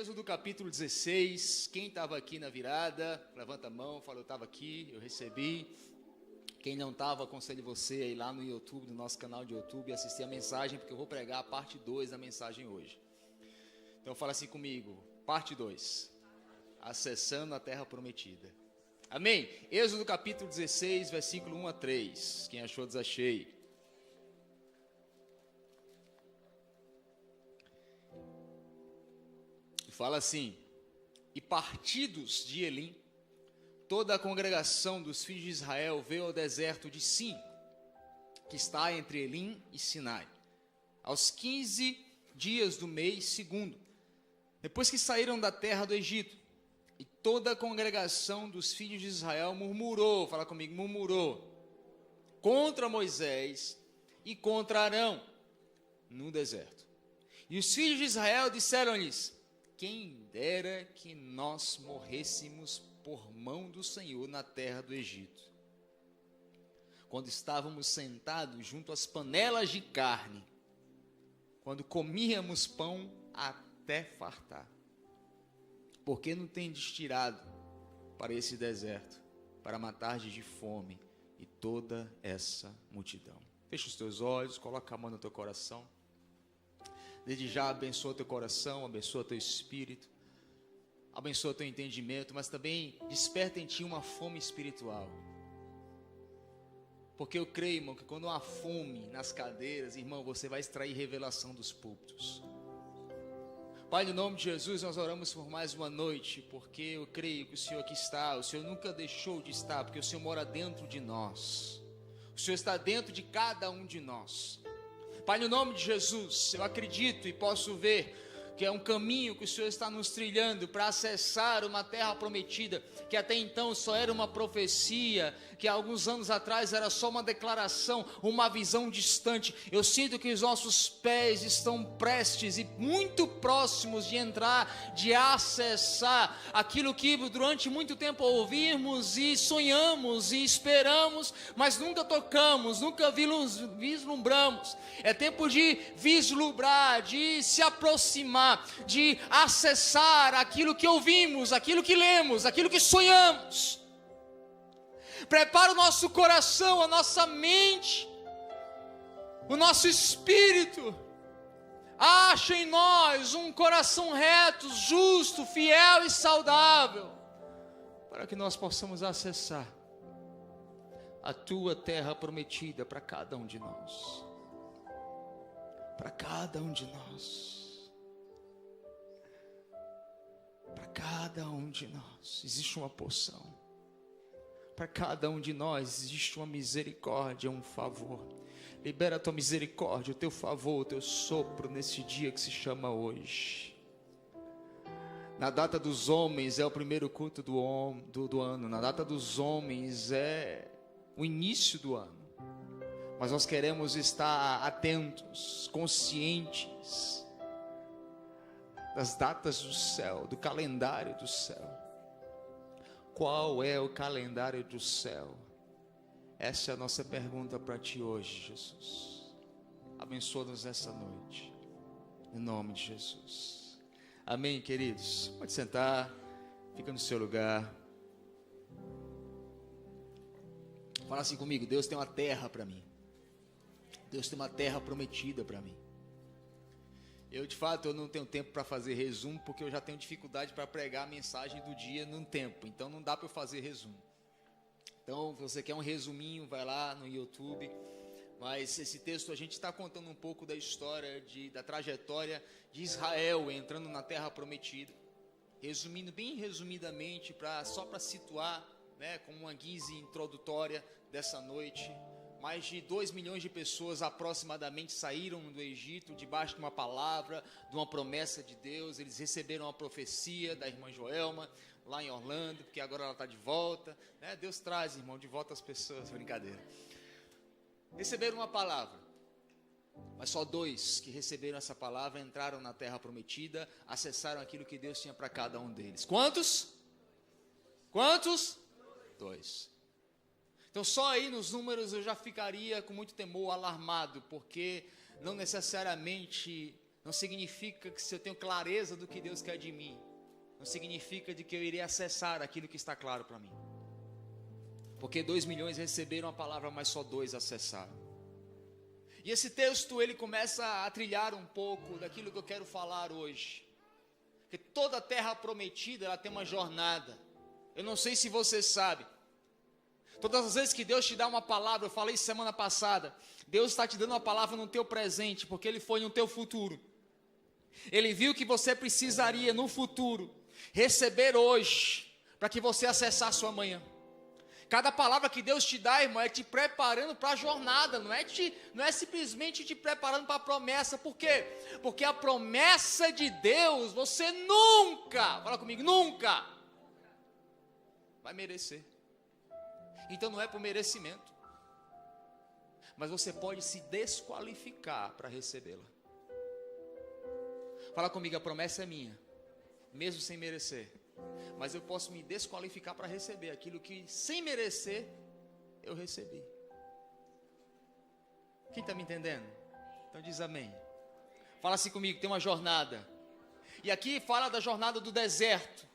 Êxodo capítulo 16, quem estava aqui na virada, levanta a mão, fala, eu estava aqui, eu recebi. Quem não estava, aconselho você a ir lá no YouTube, no nosso canal de YouTube, e assistir a mensagem, porque eu vou pregar a parte 2 da mensagem hoje. Então fala assim comigo, parte 2, acessando a terra prometida. Amém? Êxodo capítulo 16, versículo 1 a 3, quem achou, desachei. Fala assim, e partidos de Elim, toda a congregação dos filhos de Israel veio ao deserto de Sim, que está entre Elim e Sinai, aos 15 dias do mês segundo, depois que saíram da terra do Egito. E toda a congregação dos filhos de Israel murmurou, fala comigo, murmurou, contra Moisés e contra Arão, no deserto. E os filhos de Israel disseram-lhes, quem dera que nós morrêssemos por mão do Senhor na terra do Egito, quando estávamos sentados junto às panelas de carne, quando comíamos pão até fartar. Por que não tendes tirado para esse deserto, para matar-de de fome e toda essa multidão? Fecha os teus olhos, coloca a mão no teu coração. Desde já abençoa teu coração, abençoa teu espírito, abençoa teu entendimento, mas também desperta em ti uma fome espiritual. Porque eu creio, irmão, que quando há fome nas cadeiras, irmão, você vai extrair revelação dos púlpitos. Pai, no nome de Jesus, nós oramos por mais uma noite, porque eu creio que o Senhor aqui está, o Senhor nunca deixou de estar, porque o Senhor mora dentro de nós. O Senhor está dentro de cada um de nós. Pai, no nome de Jesus, eu acredito e posso ver que é um caminho que o Senhor está nos trilhando para acessar uma terra prometida, que até então só era uma profecia, que há alguns anos atrás era só uma declaração, uma visão distante. Eu sinto que os nossos pés estão prestes e muito próximos de entrar, de acessar aquilo que durante muito tempo ouvimos e sonhamos e esperamos, mas nunca tocamos, nunca vislumbramos. É tempo de vislumbrar, de se aproximar, de acessar aquilo que ouvimos, aquilo que lemos, aquilo que sonhamos. Prepara o nosso coração, a nossa mente, o nosso espírito. Acha em nós um coração reto, justo, fiel e saudável, para que nós possamos acessar a tua terra prometida para cada um de nós. Para cada um de nós. Para cada um de nós existe uma porção. Para cada um de nós existe uma misericórdia, um favor. Libera a tua misericórdia, o teu favor, o teu sopro nesse dia que se chama hoje. Na data dos homens é o primeiro culto do ano. Na data dos homens é o início do ano. Mas nós queremos estar atentos, conscientes das datas do céu, do calendário do céu. Qual é o calendário do céu? Essa é a nossa pergunta para ti hoje, Jesus. Abençoa-nos essa noite, em nome de Jesus. Amém, queridos? Pode sentar, fica no seu lugar. Fala assim comigo, Deus tem uma terra para mim. Deus tem uma terra prometida para mim. Eu, de fato, eu não tenho tempo para fazer resumo, porque eu já tenho dificuldade para pregar a mensagem do dia num tempo. Então, não dá para eu fazer resumo. Então, se você quer um resuminho, vai lá no YouTube. Mas esse texto, a gente está contando um pouco da história, da trajetória de Israel entrando na terra prometida. Resumindo, bem resumidamente, só para situar, né, como uma guise introdutória dessa noite. Mais de 2 milhões de pessoas aproximadamente saíram do Egito debaixo de uma palavra, de uma promessa de Deus. Eles receberam a profecia da irmã Joelma, lá em Orlando, porque agora ela está de volta, né? Deus traz, irmão, de volta as pessoas, brincadeira. Receberam uma palavra, mas só 2 que receberam essa palavra entraram na terra prometida, acessaram aquilo que Deus tinha para cada um deles. Quantos? Quantos? 2. Então só aí nos números eu já ficaria com muito temor, alarmado, porque não necessariamente não significa que se eu tenho clareza do que Deus quer de mim, não significa de que eu irei acessar aquilo que está claro para mim. Porque 2 milhões receberam a palavra, mas só 2 acessaram. E esse texto, ele começa a trilhar um pouco daquilo que eu quero falar hoje. Que toda a terra prometida, ela tem uma jornada. Eu não sei se você sabe. Todas as vezes que Deus te dá uma palavra, eu falei semana passada, Deus está te dando uma palavra no teu presente, porque Ele foi no teu futuro. Ele viu que você precisaria no futuro receber hoje, para que você acessasse o amanhã. Cada palavra que Deus te dá, irmão, é te preparando para a jornada, não é simplesmente te preparando para a promessa. Por quê? Porque a promessa de Deus, você nunca, fala comigo, nunca vai merecer. Então não é por merecimento, mas você pode se desqualificar para recebê-la. Fala comigo, a promessa é minha, mesmo sem merecer. Mas eu posso me desqualificar para receber aquilo que, sem merecer, eu recebi. Quem está me entendendo? Então diz amém. Fala assim comigo, tem uma jornada. E aqui fala da jornada do deserto.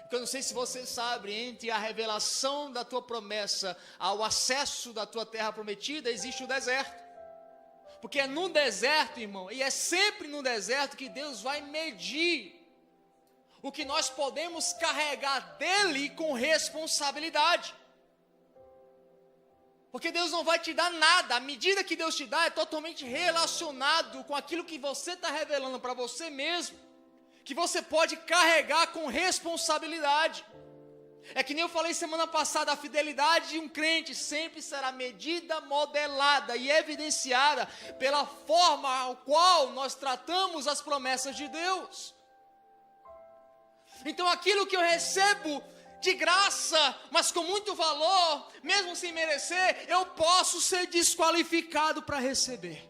Porque eu não sei se você sabe, entre a revelação da tua promessa ao acesso da tua terra prometida, existe o deserto. Porque é no deserto, irmão, e é sempre no deserto que Deus vai medir o que nós podemos carregar dele com responsabilidade. Porque Deus não vai te dar nada, a medida que Deus te dá é totalmente relacionado com aquilo que você está revelando para você mesmo, que você pode carregar com responsabilidade. É que nem eu falei semana passada, a fidelidade de um crente sempre será medida, modelada e evidenciada pela forma ao qual nós tratamos as promessas de Deus. Então aquilo que eu recebo de graça, mas com muito valor, mesmo sem merecer, eu posso ser desqualificado para receber.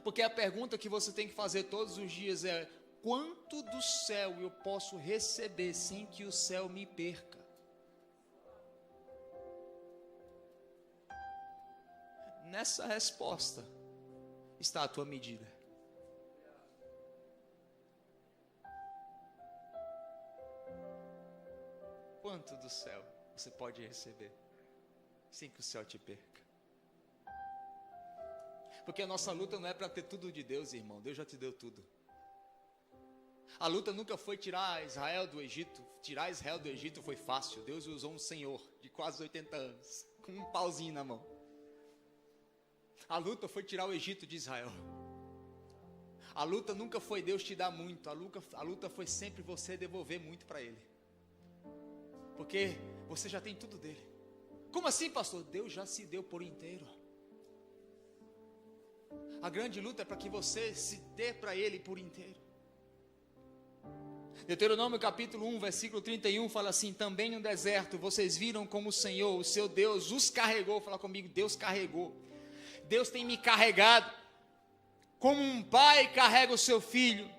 Porque a pergunta que você tem que fazer todos os dias é: quanto do céu eu posso receber sem que o céu me perca? Nessa resposta está a tua medida. Quanto do céu você pode receber sem que o céu te perca? Porque a nossa luta não é para ter tudo de Deus, irmão. Deus já te deu tudo. A luta nunca foi tirar Israel do Egito. Tirar Israel do Egito foi fácil. Deus usou um senhor de quase 80 anos, com um pauzinho na mão. A luta foi tirar o Egito de Israel. A luta nunca foi Deus te dar muito. A luta foi sempre você devolver muito para Ele. Porque você já tem tudo dele. Como assim, pastor? Deus já se deu por inteiro. A grande luta é para que você se dê para Ele por inteiro. Deuteronômio capítulo 1, versículo 31 fala assim: também no deserto vocês viram como o Senhor, o seu Deus, os carregou. Fala comigo, Deus carregou. Deus tem me carregado, como um pai carrega o seu filho,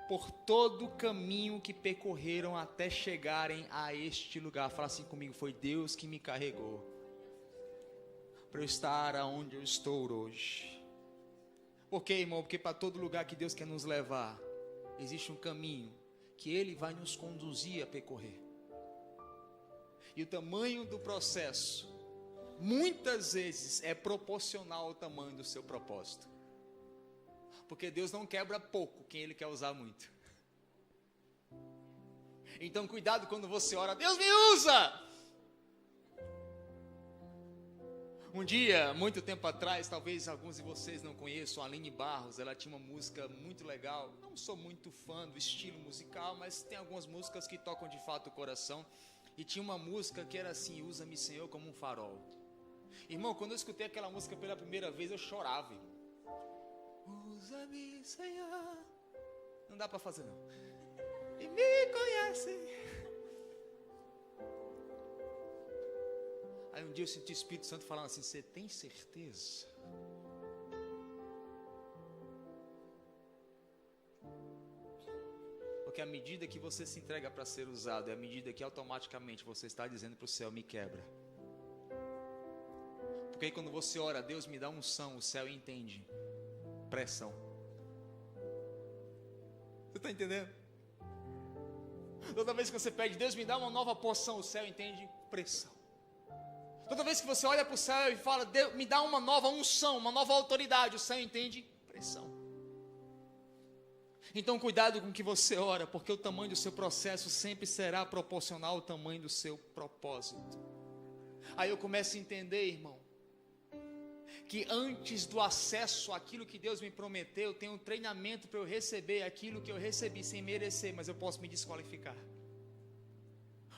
por todo o caminho que percorreram até chegarem a este lugar. Fala assim comigo, foi Deus que me carregou para eu estar aonde eu estou hoje. Por quê, irmão? Porque para todo lugar que Deus quer nos levar, existe um caminho que Ele vai nos conduzir a percorrer. E o tamanho do processo, muitas vezes, é proporcional ao tamanho do seu propósito. Porque Deus não quebra pouco quem Ele quer usar muito. Então cuidado quando você ora, Deus me usa! Um dia, muito tempo atrás, talvez alguns de vocês não conheçam, a Aline Barros, ela tinha uma música muito legal. Não sou muito fã do estilo musical, mas tem algumas músicas que tocam de fato o coração. E tinha uma música que era assim: usa-me, Senhor, como um farol. Irmão, quando eu escutei aquela música pela primeira vez, eu chorava, irmão. Usa-me, Senhor. Não dá para fazer não. E me conhece. Aí um dia eu senti o Espírito Santo falando assim: você tem certeza? Porque à medida que você se entrega para ser usado, é à medida que automaticamente você está dizendo para o céu: me quebra. Porque aí quando você ora, Deus me dá unção, o céu entende pressão. está entendendo? Toda vez que você pede, Deus me dá uma nova porção, o céu entende pressão. Toda vez que você olha para o céu e fala, Deus me dá uma nova unção, uma nova autoridade, o céu entende pressão. Então cuidado com o que você ora, porque o tamanho do seu processo sempre será proporcional ao tamanho do seu propósito. Aí eu começo a entender, irmão, que antes do acesso àquilo que Deus me prometeu, tem um treinamento para eu receber aquilo que eu recebi sem merecer, mas eu posso me desqualificar.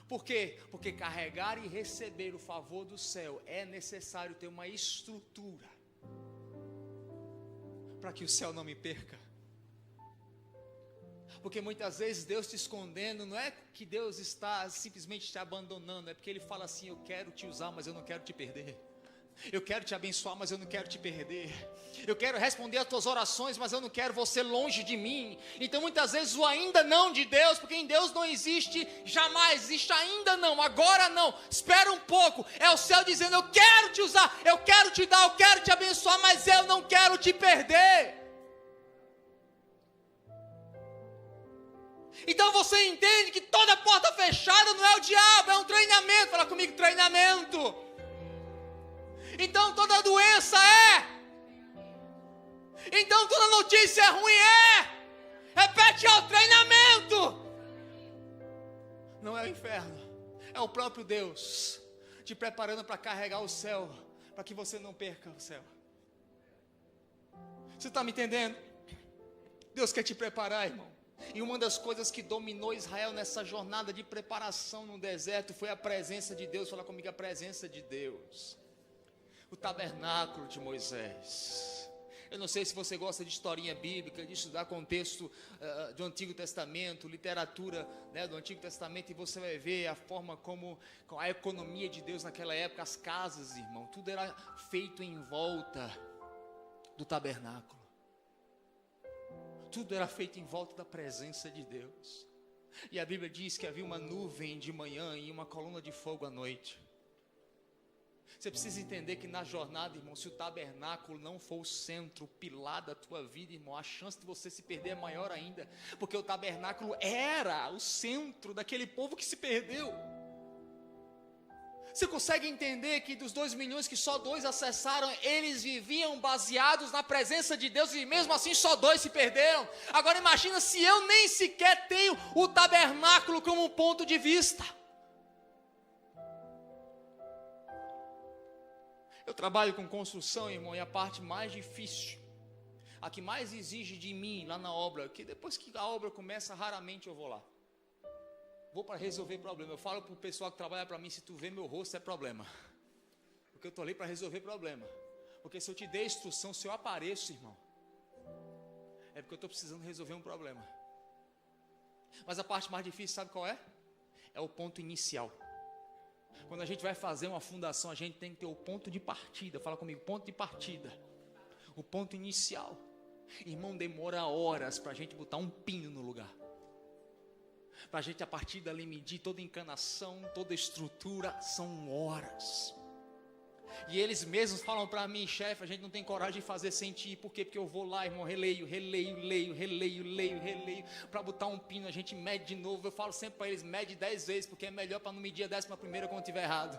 Por quê? Porque carregar e receber o favor do céu é necessário ter uma estrutura para que o céu não me perca. Porque muitas vezes Deus te escondendo, não é que Deus está simplesmente te abandonando, é porque Ele fala assim, eu quero te usar, mas eu não quero te perder. Eu quero te abençoar, mas eu não quero te perder. Eu quero responder as tuas orações, mas eu não quero você longe de mim. Então muitas vezes o ainda não de Deus, porque em Deus não existe jamais, existe ainda não, agora não, espera um pouco. É o céu dizendo, eu quero te usar, eu quero te dar, eu quero te abençoar, mas eu não quero te perder. Então você entende que toda porta fechada não é o diabo, é um treinamento. Fala comigo, treinamento. Então toda doença então toda notícia ruim repete, o treinamento. Não é o inferno, é o próprio Deus te preparando para carregar o céu, para que você não perca o céu. Você está me entendendo? Deus quer te preparar, irmão. E uma das coisas que dominou Israel nessa jornada de preparação no deserto foi a presença de Deus. Fala comigo, a presença de Deus. O tabernáculo de Moisés. Eu não sei se você gosta de historinha bíblica, de estudar contexto do Antigo Testamento, literatura, né, do Antigo Testamento, e você vai ver a forma como a economia de Deus naquela época, as casas, irmão, tudo era feito em volta do tabernáculo. Tudo era feito em volta da presença de Deus. E a Bíblia diz que havia uma nuvem de manhã e uma coluna de fogo à noite. Você precisa entender que na jornada, irmão, se o tabernáculo não for o centro, o pilar da tua vida, irmão, a chance de você se perder é maior ainda. Porque o tabernáculo era o centro daquele povo que se perdeu. Você consegue entender que dos 2 milhões que só 2 acessaram, eles viviam baseados na presença de Deus e mesmo assim só 2 se perderam? Agora imagina se eu nem sequer tenho o tabernáculo como ponto de vista. Eu trabalho com construção, irmão, e a parte mais difícil, a que mais exige de mim lá na obra, que depois que a obra começa, raramente eu vou lá. Vou para resolver problema. Eu falo para o pessoal que trabalha para mim, se tu vê meu rosto é problema. Porque eu estou ali para resolver problema. Porque se eu te der instrução, se eu apareço, irmão, é porque eu estou precisando resolver um problema. Mas a parte mais difícil, sabe qual é? É o ponto inicial. Quando a gente vai fazer uma fundação, a gente tem que ter o ponto de partida. Fala comigo, ponto de partida. O ponto inicial. Irmão, demora horas para a gente botar um pino no lugar. Para a gente a partir dali medir toda encanação, toda estrutura, são horas. E eles mesmos falam para mim, chefe, a gente não tem coragem de fazer sem ti. Por quê? Porque eu vou lá, irmão, releio, para botar um pino, a gente mede de novo. Eu falo sempre para eles, mede 10 vezes, porque é melhor para não medir a 11ª quando estiver errado.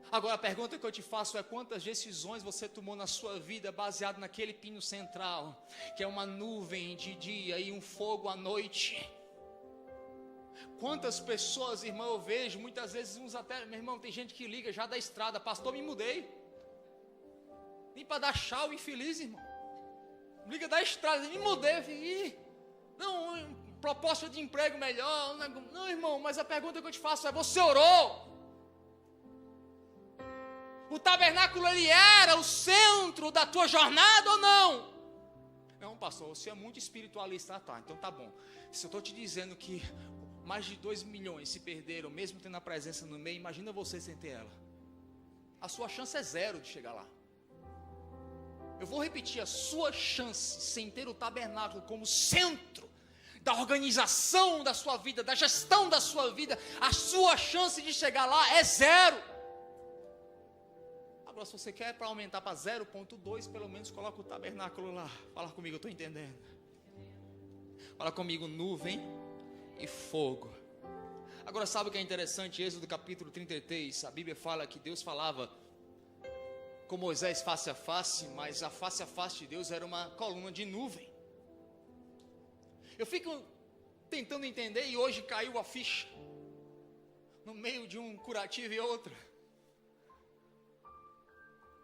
Agora a pergunta que eu te faço é, quantas decisões você tomou na sua vida baseado naquele pino central, que é uma nuvem de dia e um fogo à noite? Quantas pessoas, irmão, eu vejo, muitas vezes uns até, meu irmão, tem gente que liga já da estrada, pastor, me mudei. Nem para dar tchau, infeliz, irmão. Liga da estrada, me mudei, não, proposta de emprego melhor, não, irmão, mas a pergunta que eu te faço é, você orou? O tabernáculo, ele era o centro da tua jornada ou não? Não, pastor, você é muito espiritualista. Tá, então tá bom. Se eu estou te dizendo que mais de 2 milhões se perderam, mesmo tendo a presença no meio, imagina você sem ter ela. A sua chance é 0 de chegar lá. Eu vou repetir, a sua chance sem ter o tabernáculo como centro da organização da sua vida, da gestão da sua vida, a sua chance de chegar lá é 0. Agora, se você quer para aumentar para 0,2, pelo menos coloca o tabernáculo lá. Fala comigo, eu estou entendendo. Fala comigo, nuvem e fogo. Agora sabe o que é interessante? Êxodo capítulo 33, a Bíblia fala que Deus falava com Moisés face a face, mas a face de Deus era uma coluna de nuvem. Eu fico tentando entender e hoje caiu a ficha, no meio de um curativo e outro.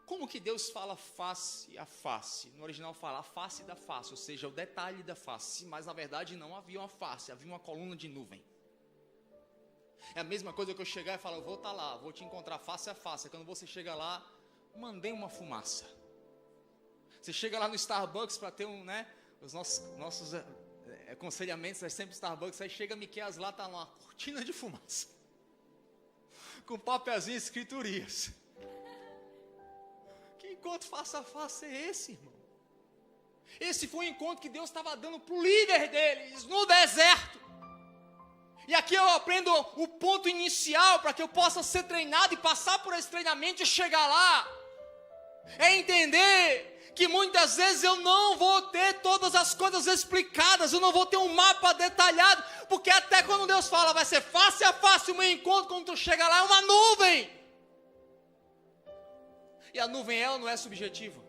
Como que Deus fala face a face? No original fala a face da face, ou seja, o detalhe da face. Mas na verdade não havia uma face, havia uma coluna de nuvem. É a mesma coisa que eu chegar e falar, eu vou estar lá, vou te encontrar face a face. Quando você chega lá, mandei uma fumaça. Você chega lá no Starbucks para ter os nossos aconselhamentos, é sempre Starbucks. Aí chega Miqueias lá, está uma cortina de fumaça, com papelzinho escrito Urias. Que encontro face a face é esse, irmão? Esse foi o encontro que Deus estava dando para o líder deles no deserto. E aqui eu aprendo o ponto inicial para que eu possa ser treinado e passar por esse treinamento e chegar lá. É entender que muitas vezes eu não vou ter todas as coisas explicadas, eu não vou ter um mapa detalhado, porque até quando Deus fala, vai ser face a face o meu encontro, quando tu chega lá é uma nuvem. E a nuvem é ou não é subjetiva?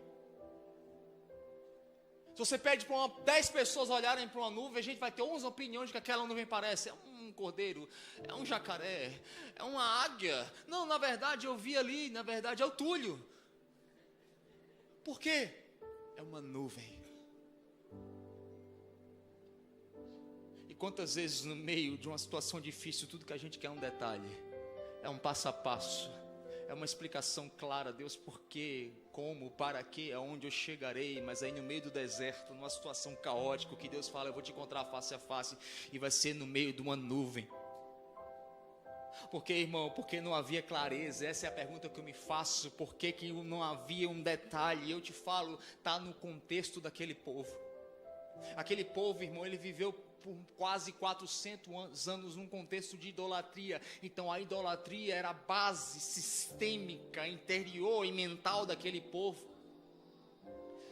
Se você pede para 10 pessoas olharem para uma nuvem, a gente vai ter 11 opiniões de que aquela nuvem parece. É um cordeiro, é um jacaré, é uma águia. Não, na verdade eu vi ali, na verdade é o Túlio. Por quê? É uma nuvem. E quantas vezes no meio de uma situação difícil, tudo que a gente quer é um detalhe, é um passo a passo, é uma explicação clara, Deus, por quê, como, para quê, aonde eu chegarei. Mas aí no meio do deserto, numa situação caótica, o que Deus fala, eu vou te encontrar face a face, e vai ser no meio de uma nuvem. Por que, irmão? Porque não havia clareza. Essa é a pergunta que eu me faço. Por que não havia um detalhe? E eu te falo, está no contexto daquele povo. Aquele povo, irmão, ele viveu por quase 400 anos num contexto de idolatria. Então a idolatria era a base sistêmica, interior e mental daquele povo.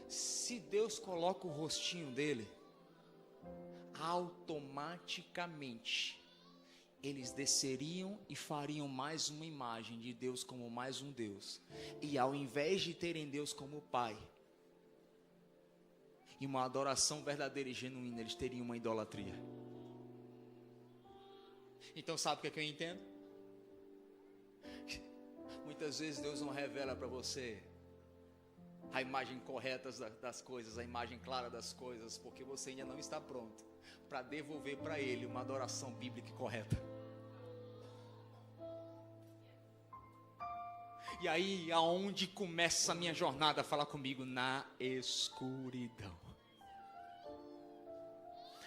Se Deus coloca o rostinho dele, automaticamente eles desceriam e fariam mais uma imagem de Deus como mais um Deus. E ao invés de terem Deus como Pai e uma adoração verdadeira e genuína, eles teriam uma idolatria. Então sabe o que eu entendo? Muitas vezes Deus não revela para você a imagem correta das coisas, a imagem clara das coisas, porque você ainda não está pronto para devolver para Ele uma adoração bíblica correta. E aí, aonde começa a minha jornada? Fala comigo, na escuridão.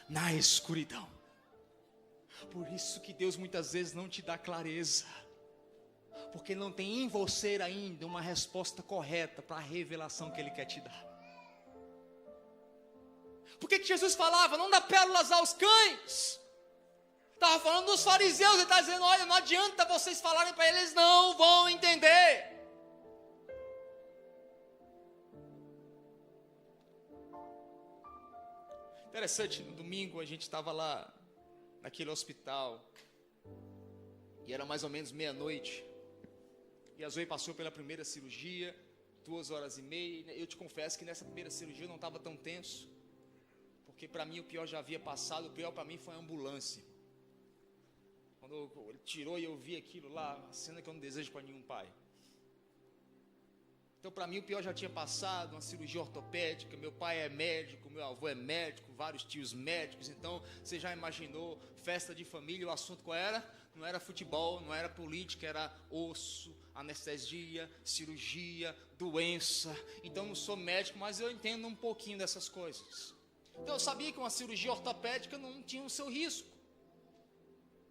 Na escuridão. Por isso que Deus muitas vezes não te dá clareza, porque não tem em você ainda uma resposta correta para a revelação que Ele quer te dar. Por que Jesus falava, não dá pérolas aos cães? Estava falando dos fariseus, ele está dizendo, olha, não adianta vocês falarem para eles, não vão entender. Interessante, no domingo a gente estava lá, naquele hospital, e era mais ou menos meia-noite, e a Zoe passou pela primeira cirurgia, 2h30, eu te confesso que nessa primeira cirurgia eu não estava tão tenso, porque para mim o pior já havia passado. O pior para mim foi a ambulância. Quando ele tirou e eu vi aquilo lá, a cena que eu não desejo para nenhum pai. Então para mim o pior já tinha passado, uma cirurgia ortopédica, meu pai é médico, meu avô é médico, vários tios médicos, então você já imaginou, festa de família, o assunto qual era? Não era futebol, não era política, era osso, anestesia, cirurgia, doença. Então não sou médico, mas eu entendo um pouquinho dessas coisas. Então eu sabia que uma cirurgia ortopédica não tinha o seu risco,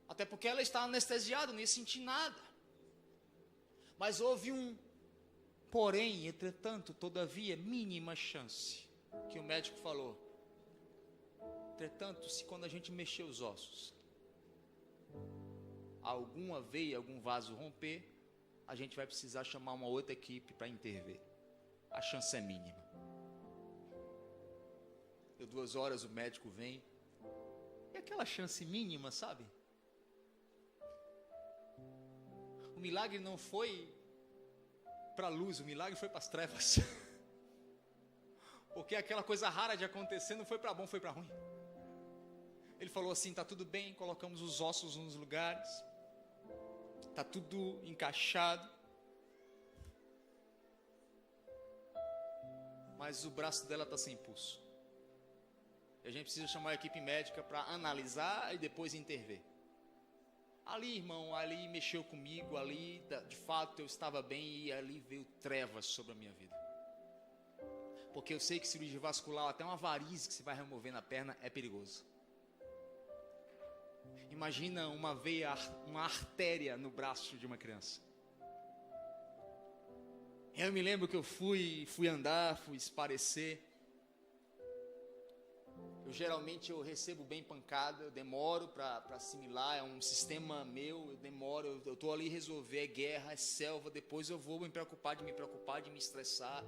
até porque ela está anestesiada, não ia sentir nada. Mas houve um porém, entretanto, todavia, mínima chance, que o médico falou. Entretanto, se quando a gente mexer os ossos, alguma veia, algum vaso romper, a gente vai precisar chamar uma outra equipe para intervir. A chance é mínima. Deu 2 horas, o médico vem, aquela chance mínima, sabe? O milagre não foi para a luz, o milagre foi para as trevas. Porque aquela coisa rara de acontecer não foi para bom, foi para ruim. Ele falou assim: está tudo bem, colocamos os ossos nos lugares, está tudo encaixado, mas o braço dela está sem pulso. E a gente precisa chamar a equipe médica para analisar e depois intervir. Ali, irmão, ali mexeu comigo, ali de fato eu estava bem, e ali veio trevas sobre a minha vida. Porque eu sei que cirurgia vascular, até uma varize que se vai remover na perna, é perigoso. Imagina uma veia, uma artéria no braço de uma criança. Eu me lembro que eu fui andar, fui esparecer. Geralmente eu recebo bem pancada, eu demoro para assimilar, é um sistema meu, eu demoro, eu estou ali resolver, é guerra, é selva, depois eu vou me preocupar, de me estressar.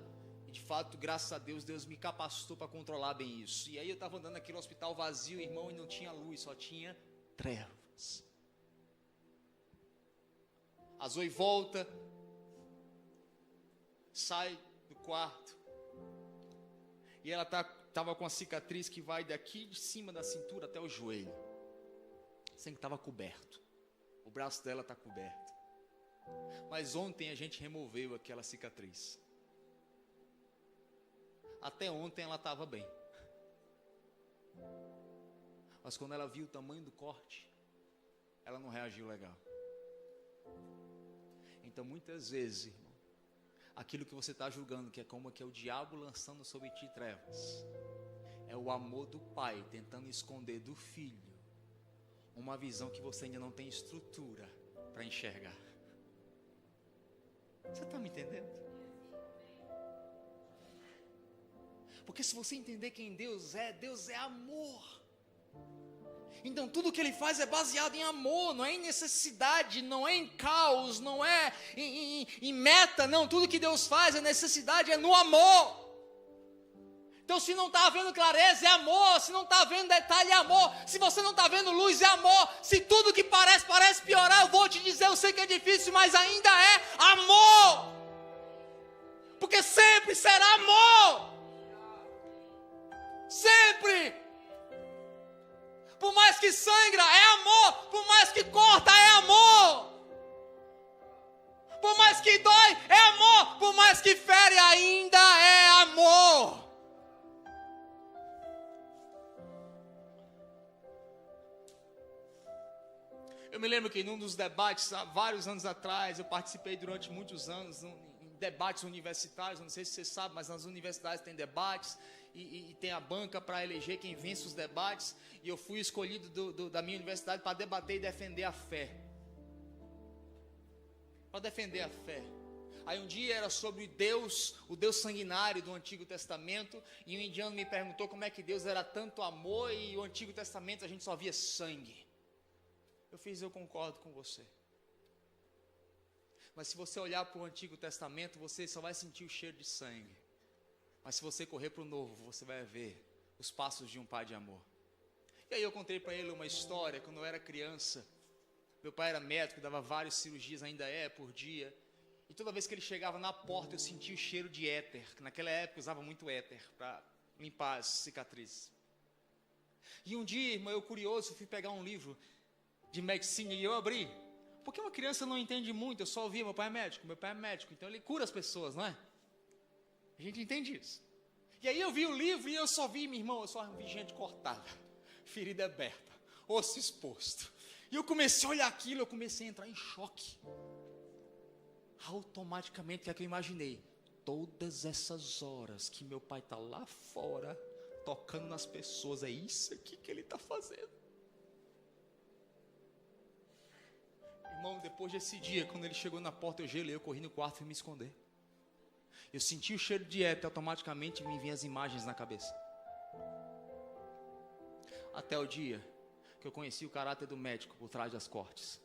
E de fato, graças a Deus, Deus me capacitou para controlar bem isso. E aí eu estava andando aqui no hospital vazio, irmão, e não tinha luz, só tinha trevas. A Zoe volta, sai do quarto, e ela estava com a cicatriz que vai daqui de cima da cintura até o joelho. Sem que estava coberto. O braço dela está coberto. Mas ontem a gente removeu aquela cicatriz. Até ontem ela estava bem. Mas quando ela viu o tamanho do corte, ela não reagiu legal. Então muitas vezes, irmão, aquilo que você está julgando que é como que é o diabo lançando sobre ti trevas, é o amor do pai tentando esconder do filho uma visão que você ainda não tem estrutura para enxergar. Você está me entendendo? Porque se você entender quem Deus é amor. Então tudo que Ele faz é baseado em amor, não é em necessidade, não é em caos, não é em meta, não. Tudo que Deus faz é necessidade, é no amor. Então se não está havendo clareza, é amor. Se não está havendo detalhe, é amor. Se você não está vendo luz, é amor. Se tudo que parece piorar, eu vou te dizer, eu sei que é difícil, mas ainda é amor. Porque sempre será amor. Sempre. Por mais que sangra, é amor. Por mais que corta, é amor. Por mais que dói, é amor. Por mais que fere, ainda é amor. Eu me lembro que num dos debates, há vários anos atrás, eu participei durante muitos anos em debates universitários. Não sei se você sabe, mas nas universidades tem debates. E tem a banca para eleger quem vence os debates, e eu fui escolhido da minha universidade para debater e defender a fé. Para defender a fé. Aí um dia era sobre Deus, o Deus sanguinário do Antigo Testamento, e um indiano me perguntou como é que Deus era tanto amor, e o Antigo Testamento a gente só via sangue. Eu concordo com você. Mas se você olhar para o Antigo Testamento, você só vai sentir o cheiro de sangue. Mas se você correr para o Novo, você vai ver os passos de um pai de amor. E aí eu contei para ele uma história. Quando eu era criança, meu pai era médico, dava várias cirurgias, ainda por dia. E toda vez que ele chegava na porta, eu sentia o cheiro de éter. Naquela época eu usava muito éter para limpar as cicatrizes. E um dia, irmão, eu curioso, fui pegar um livro de medicina e eu abri. Porque uma criança não entende muito, eu só ouvia, meu pai é médico, então ele cura as pessoas, não é? A gente entende isso. E aí eu vi o livro e eu só vi, meu irmão, eu só vi gente cortada, ferida aberta, osso exposto. E eu comecei a olhar aquilo, eu comecei a entrar em choque. Automaticamente, o que é que eu imaginei? Todas essas horas que meu pai está lá fora, tocando nas pessoas, é isso aqui que ele está fazendo. Irmão, depois desse dia, quando ele chegou na porta, eu gelei, eu corri no quarto e fui me esconder. Eu senti o cheiro de éter, automaticamente me vinham as imagens na cabeça. Até o dia que eu conheci o caráter do médico por trás das cortes.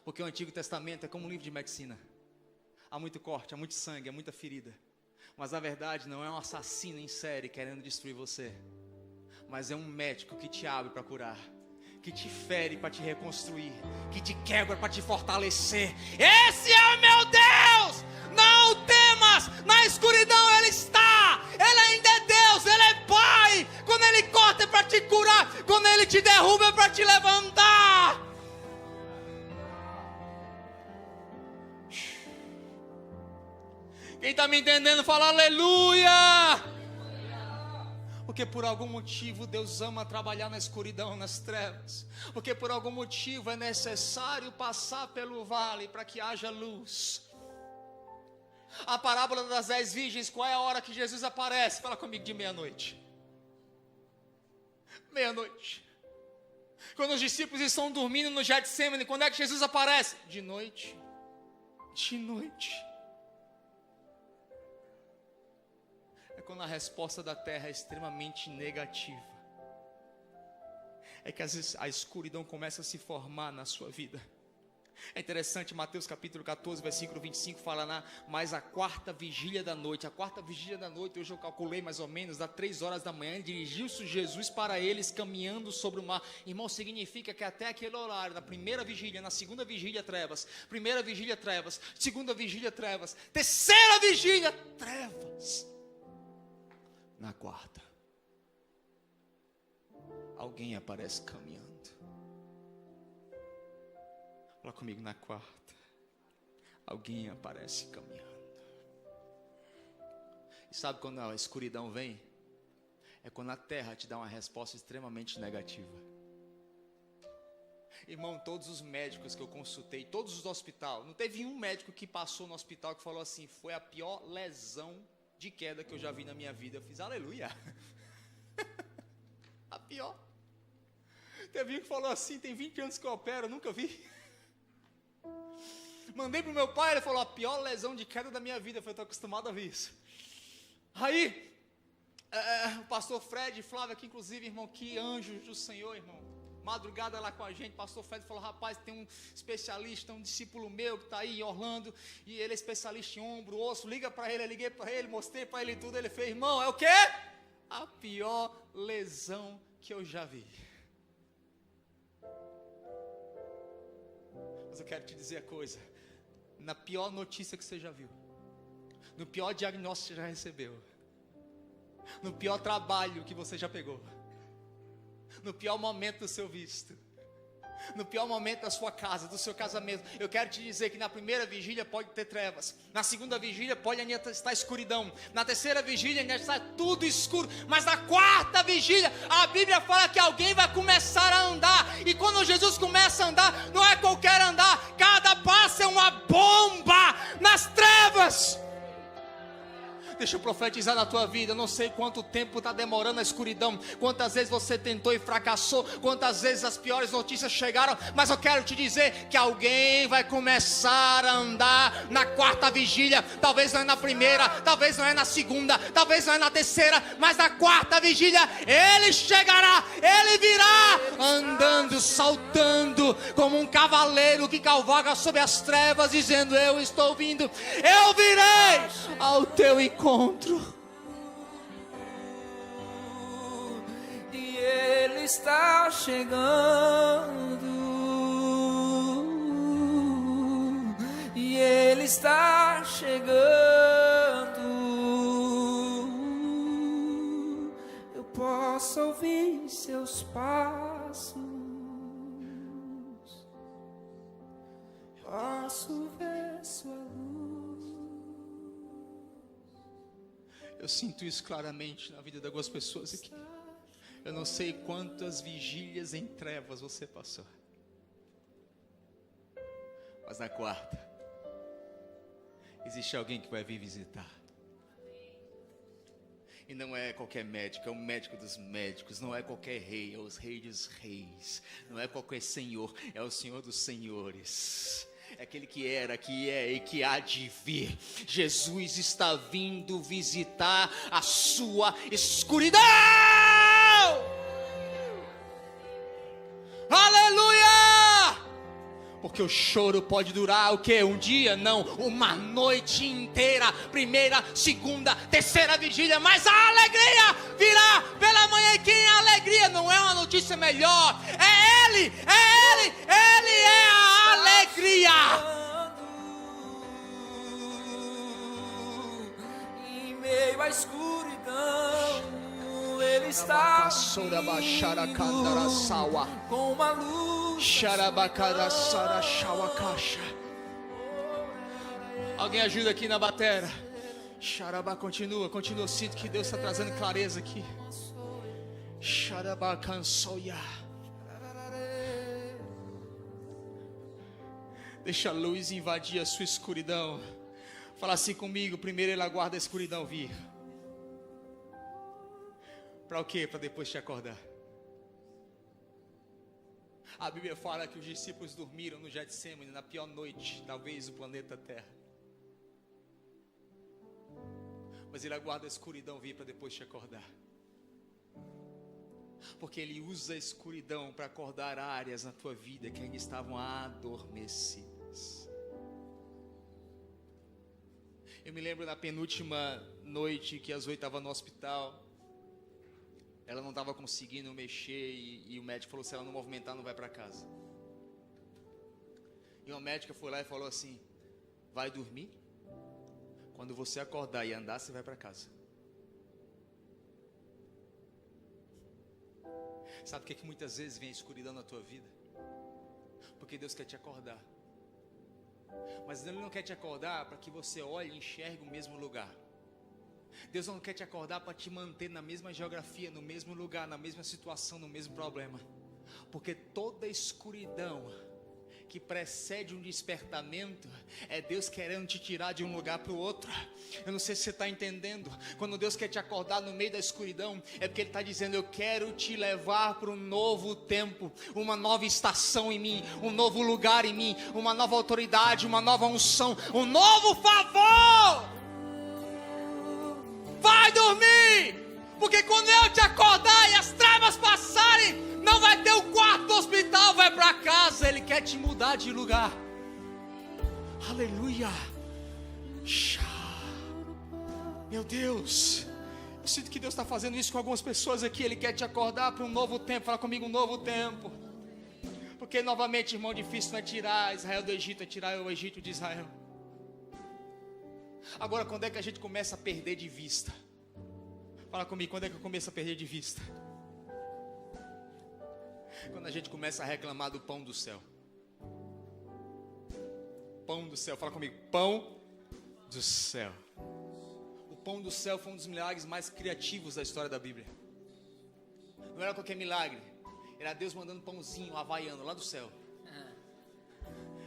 Porque o Antigo Testamento é como um livro de medicina. Há muito corte, há muito sangue, há muita ferida. Mas na verdade não é um assassino em série querendo destruir você. mas é um médico que te abre para curar, que te fere para te reconstruir, que te quebra para te fortalecer. Esse é o meu Deus. Não temas, na escuridão Ele está. Ele ainda é Deus, Ele é Pai. Quando Ele corta é para te curar, quando Ele te derruba é para te levantar. Quem está me entendendo, fala aleluia. Porque por algum motivo Deus ama trabalhar na escuridão, nas trevas. Porque por algum motivo é necessário passar pelo vale para que haja luz. A parábola das 10 virgens, qual é a hora que Jesus aparece? Fala comigo, de meia-noite. Meia-noite. Quando os discípulos estão dormindo no Getsêmani, quando é que Jesus aparece? De noite. De noite. É quando a resposta da terra é extremamente negativa. É que às vezes a escuridão começa a se formar na sua vida. É interessante, Mateus capítulo 14, versículo 25, fala mas a quarta vigília da noite. A quarta vigília da noite, hoje eu calculei mais ou menos, dá 3 horas da manhã, dirigiu-se Jesus para eles caminhando sobre o mar. Irmão, significa que até aquele horário, na primeira vigília, na segunda vigília, trevas. Primeira vigília, trevas. Segunda vigília, trevas. Terceira vigília, trevas. Na quarta, alguém aparece caminhando. Fala comigo, na quarta, alguém aparece caminhando. E sabe quando a escuridão vem? É quando a terra te dá uma resposta extremamente negativa. Irmão, todos os médicos que eu consultei, todos os do hospital, não teve um médico que passou no hospital que falou assim: foi a pior lesão de queda que eu já vi na minha vida. Eu fiz aleluia. A pior. Teve um que falou assim: tem 20 anos que eu opero, eu nunca vi. Mandei pro meu pai, ele falou: a pior lesão de queda da minha vida. Eu falei: estou acostumado a ver isso. Aí, o pastor Fred, Flávio aqui inclusive, irmão, que anjos do Senhor, irmão. Madrugada lá com a gente, pastor Fred falou: rapaz, tem um especialista, um discípulo meu que está aí em Orlando, e ele é especialista em ombro, osso, liga para ele. Eu liguei para ele, mostrei para ele tudo, ele fez: irmão, é o quê? A pior lesão que eu já vi. Mas eu quero te dizer a coisa: na pior notícia que você já viu, no pior diagnóstico que você já recebeu, no pior trabalho que você já pegou, no pior momento do seu visto, no pior momento da sua casa, do seu casamento, eu quero te dizer que na primeira vigília pode ter trevas, na segunda vigília pode ainda estar escuridão, na terceira vigília ainda está tudo escuro, mas na quarta vigília a Bíblia fala que alguém vai começar a andar. E quando Jesus começa a andar, não é qualquer andar, cada passo é uma bomba nas trevas. Deixa eu profetizar na tua vida. Eu não sei quanto tempo está demorando a escuridão, quantas vezes você tentou e fracassou, quantas vezes as piores notícias chegaram, mas eu quero te dizer que alguém vai começar a andar na quarta vigília. Talvez não é na primeira, talvez não é na segunda, talvez não é na terceira, mas na quarta vigília ele chegará, ele virá andando, saltando como um cavaleiro que cavalga sobre as trevas, dizendo: eu estou vindo, eu virei ao teu encontro. E ele está chegando, e ele está chegando. Eu posso ouvir seus passos, posso ver sua luz. Eu sinto isso claramente na vida de algumas pessoas aqui. Eu não sei quantas vigílias em trevas você passou, mas na quarta existe alguém que vai vir visitar. E não é qualquer médico, é o médico dos médicos. Não é qualquer rei, é os reis dos reis. Não é qualquer senhor, é o Senhor dos senhores. É aquele que era, que é e que há de vir. Jesus está vindo visitar a sua escuridão. Aleluia! Porque o choro pode durar o quê? Um dia? Não, uma noite inteira. Primeira, segunda, terceira vigília. Mas a alegria virá pela manhã. E quem é a alegria? Não é uma notícia melhor. É Ele, é Ele. Ele é a alegria. Em meio à escuridão, Ele está com uma luz. Alguém ajuda aqui na batera. Xarabá, continua. Eu sinto que Deus está trazendo clareza aqui. Xarabá cansoia. Deixa a luz invadir a sua escuridão. Fala assim comigo. Primeiro Ele aguarda a escuridão vir. Para o quê? Para depois te acordar. A Bíblia fala que os discípulos dormiram no Getsemane na pior noite, talvez, do planeta Terra. Mas Ele aguarda a escuridão vir para depois te acordar. Porque Ele usa a escuridão para acordar áreas na tua vida que ainda estavam adormecidas. Eu me lembro na penúltima noite que a Zoe estava no hospital. Ela não estava conseguindo mexer e o médico falou: se ela não movimentar, não vai para casa. E uma médica foi lá e falou assim: vai dormir? Quando você acordar e andar, você vai para casa. Sabe por que muitas vezes vem a escuridão na tua vida? Porque Deus quer te acordar. Mas Ele não quer te acordar para que você olhe e enxergue o mesmo lugar. Deus não quer te acordar para te manter na mesma geografia, no mesmo lugar, na mesma situação, no mesmo problema. Porque toda escuridão que precede um despertamento é Deus querendo te tirar de um lugar para o outro. Eu não sei se você está entendendo. Quando Deus quer te acordar no meio da escuridão, é porque Ele está dizendo: eu quero te levar para um novo tempo, uma nova estação em mim, um novo lugar em mim, uma nova autoridade, uma nova unção, um novo favor. Vai dormir, porque quando eu te acordar e as trevas passarem, não vai ter o quarto do hospital, vai para casa. Ele quer te mudar de lugar. Aleluia. Meu Deus, eu sinto que Deus está fazendo isso com algumas pessoas aqui. Ele quer te acordar para um novo tempo. Fala comigo, um novo tempo. Porque novamente, irmão, difícil não é tirar Israel do Egito, é tirar o Egito de Israel. Agora, quando é que a gente começa a perder de vista? Fala comigo, quando é que eu começo a perder de vista? Quando a gente começa a reclamar do pão do céu. Pão do céu, fala comigo, pão do céu. O pão do céu foi um dos milagres mais criativos da história da Bíblia. Não era qualquer milagre, era Deus mandando pãozinho havaiano lá do céu.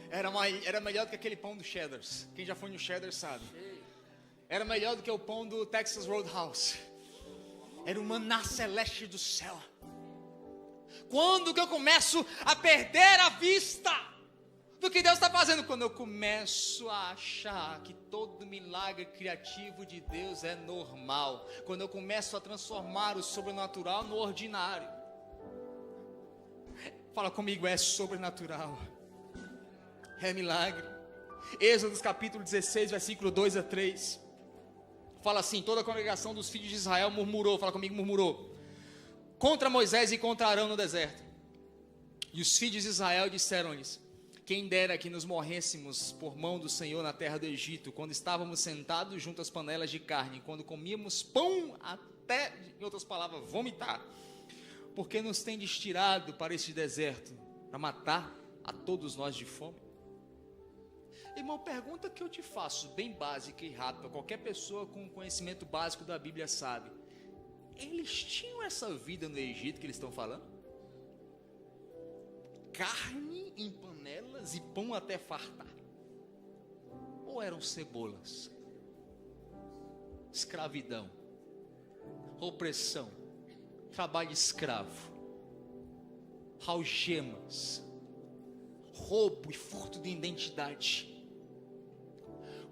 Era melhor do que aquele pão do Cheddar's. Quem já foi no Cheddar's sabe. Era melhor do que o pão do Texas Roadhouse. Era o maná celeste do céu. Quando que eu começo a perder a vista do que Deus está fazendo? Quando eu começo a achar que todo milagre criativo de Deus é normal. Quando eu começo a transformar o sobrenatural no ordinário. Fala comigo, é sobrenatural. É milagre. Êxodo capítulo 16, versículo 2 a 3. Fala assim: toda a congregação dos filhos de Israel murmurou. Fala comigo, murmurou contra Moisés e contra Arão no deserto. E os filhos de Israel disseram-lhes: quem dera que nos morrêssemos por mão do Senhor na terra do Egito, quando estávamos sentados junto às panelas de carne, quando comíamos pão até, em outras palavras, vomitar. Porque nos tendes tirado para este deserto, para matar a todos nós de fome? Irmão, pergunta que eu te faço, bem básica e rápida, qualquer pessoa com conhecimento básico da Bíblia sabe. Eles tinham essa vida no Egito que eles estão falando? Carne em panelas e pão até fartar? Ou eram cebolas? Escravidão, opressão, trabalho escravo, algemas, roubo e furto de identidade.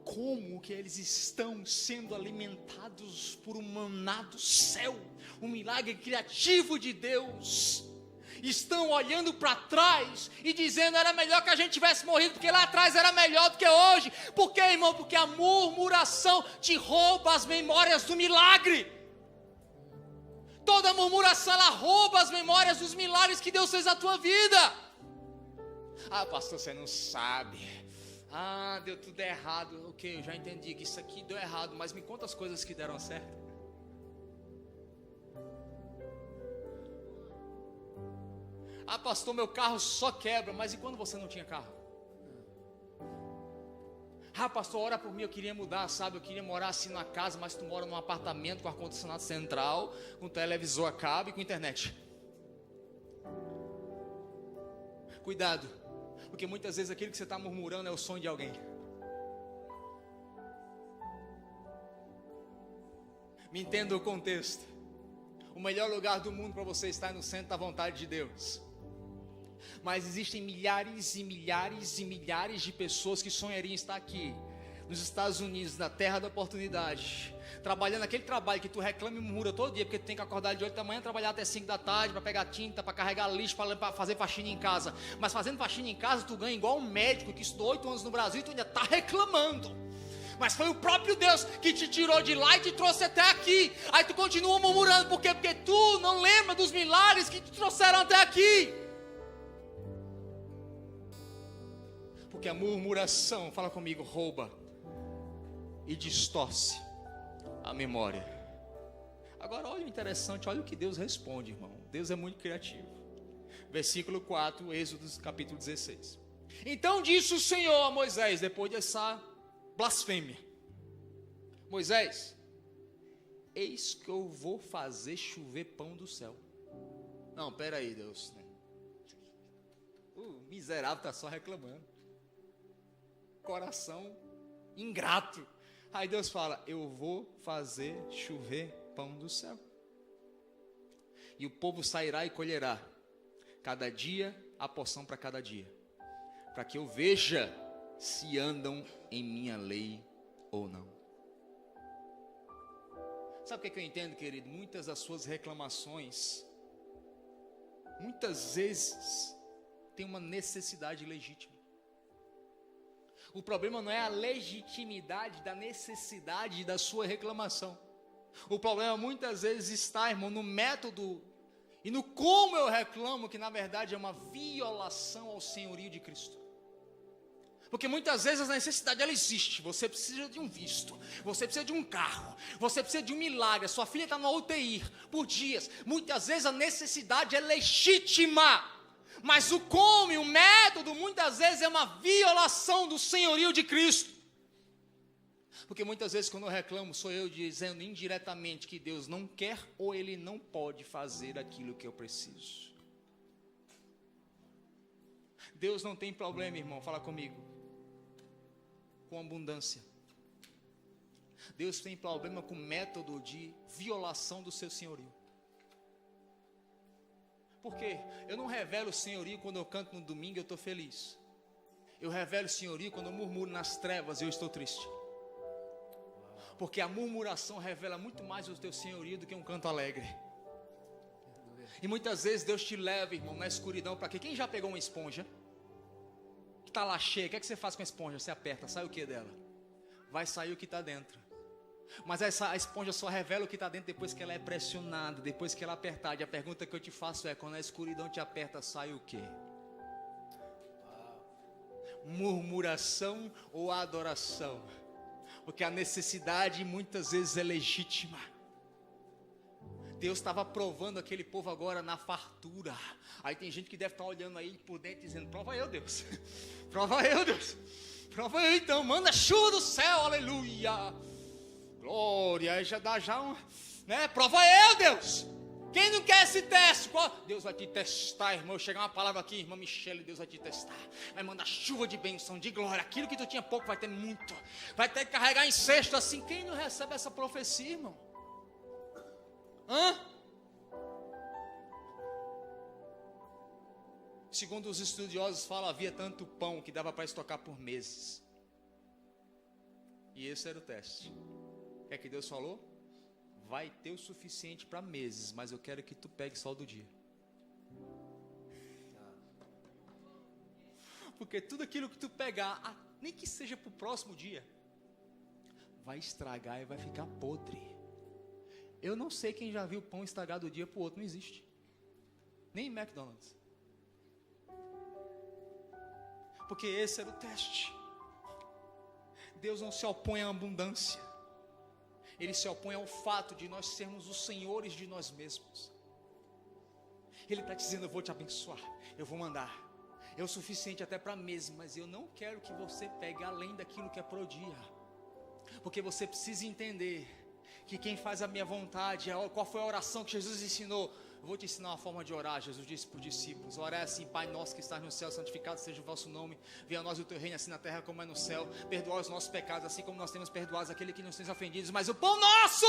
Como que eles estão sendo alimentados por um maná do céu, um milagre criativo de Deus, estão olhando para trás e dizendo: era melhor que a gente tivesse morrido, porque lá atrás era melhor do que hoje. Por quê, irmão? Porque a murmuração te rouba as memórias do milagre. Toda murmuração, ela rouba as memórias dos milagres que Deus fez na tua vida. Ah, pastor, você não sabe. Ah, deu tudo errado. Ok, eu já entendi que isso aqui deu errado, mas me conta as coisas que deram certo. Ah, pastor, meu carro só quebra. Mas e quando você não tinha carro? Ah, pastor, ora por mim, eu queria mudar, sabe? Eu queria morar assim numa casa, mas tu mora num apartamento com ar-condicionado central, com televisor a cabo e com internet. Cuidado, porque muitas vezes aquilo que você está murmurando é o sonho de alguém. Me entenda o contexto. O melhor lugar do mundo para você estar é no centro da vontade de Deus. Mas existem milhares e milhares e milhares de pessoas que sonhariam estar aqui, nos Estados Unidos, na terra da oportunidade, trabalhando aquele trabalho que tu reclama e murmura todo dia, porque tu tem que acordar de 8 da manhã, trabalhar até 5 da tarde, para pegar tinta, para carregar lixo, para fazer faxina em casa. Mas fazendo faxina em casa, tu ganha igual um médico que estudou 8 anos no Brasil e tu ainda está reclamando. Mas foi o próprio Deus que te tirou de lá e te trouxe até aqui. Aí tu continua murmurando, por quê? Porque tu não lembra dos milagres que te trouxeram até aqui. Porque a murmuração, fala comigo, rouba e distorce a memória. Agora olha o interessante, olha o que Deus responde, irmão. Deus é muito criativo. Versículo 4, Êxodo capítulo 16. Então disse o Senhor a Moisés, depois dessa blasfêmia: Moisés, eis que eu vou fazer chover pão do céu. Não, pera aí, Deus. O miserável está só reclamando. Coração ingrato. Aí Deus fala: eu vou fazer chover pão do céu, e o povo sairá e colherá cada dia a porção para cada dia, para que eu veja se andam em minha lei ou não. Sabe o que eu entendo, querido? Muitas das suas reclamações, muitas vezes, tem uma necessidade legítima. O problema não é a legitimidade da necessidade da sua reclamação. O problema muitas vezes está, irmão, no método e no como eu reclamo, que na verdade é uma violação ao senhorio de Cristo. Porque muitas vezes a necessidade ela existe. Você precisa de um visto, você precisa de um carro, você precisa de um milagre. A sua filha está na UTI por dias. Muitas vezes a necessidade é legítima. Mas o como e o método muitas vezes é uma violação do senhorio de Cristo. Porque muitas vezes quando eu reclamo, sou eu dizendo indiretamente que Deus não quer ou Ele não pode fazer aquilo que eu preciso. Deus não tem problema, irmão, fala comigo, com abundância. Deus tem problema com método de violação do seu senhorio. Por quê? Eu não revelo o senhorio quando eu canto no domingo e eu estou feliz. Eu revelo o senhorio quando eu murmuro nas trevas e eu estou triste. Porque a murmuração revela muito mais o teu senhorio do que um canto alegre. E muitas vezes Deus te leva, irmão, na escuridão para quê? Quem já pegou uma esponja que está lá cheia, o que é que você faz com a esponja? Você aperta, sai o que dela? Vai sair o que está dentro. Mas a esponja só revela o que está dentro depois que ela é pressionada, depois que ela é apertada. E a pergunta que eu te faço é: quando a escuridão te aperta, sai o quê? Murmuração ou adoração? Porque a necessidade muitas vezes é legítima. Deus estava provando aquele povo agora na fartura. Aí tem gente que deve estar olhando aí por dentro dizendo: prova eu, Deus. Prova eu, Deus. Prova eu então, manda chuva do céu, aleluia. Glória, aí já dá um, né? Prova eu, Deus. Quem não quer esse teste? Deus vai te testar, irmão. Chegar uma palavra aqui, irmã Michele, Deus vai te testar. Vai mandar chuva de bênção, de glória. Aquilo que tu tinha pouco vai ter muito. Vai ter que carregar em cesto assim. Quem não recebe essa profecia, irmão? Segundo os estudiosos falam, havia tanto pão que dava para estocar por meses. E esse era o teste. O que é que Deus falou? Vai ter o suficiente para meses, mas eu quero que tu pegue só do dia. Porque tudo aquilo que tu pegar, nem que seja para o próximo dia, vai estragar e vai ficar podre. Eu não sei quem já viu pão estragar do dia para o outro, não existe. Nem em McDonald's. Porque esse era o teste. Deus não se opõe à abundância. Ele se opõe ao fato de nós sermos os senhores de nós mesmos. Ele está dizendo: eu vou te abençoar, eu vou mandar. É o suficiente até para mês, mas eu não quero que você pegue além daquilo que é pro dia. Porque você precisa entender que quem faz a minha vontade, qual foi a oração que Jesus ensinou? Eu vou te ensinar uma forma de orar. Jesus disse para os discípulos: orar assim: Pai nosso que estás no céu, santificado seja o vosso nome, venha a nós o teu reino, assim na terra como é no céu. Perdoai os nossos pecados, assim como nós temos perdoados aquele que nos tem ofendidos. Mas o pão nosso,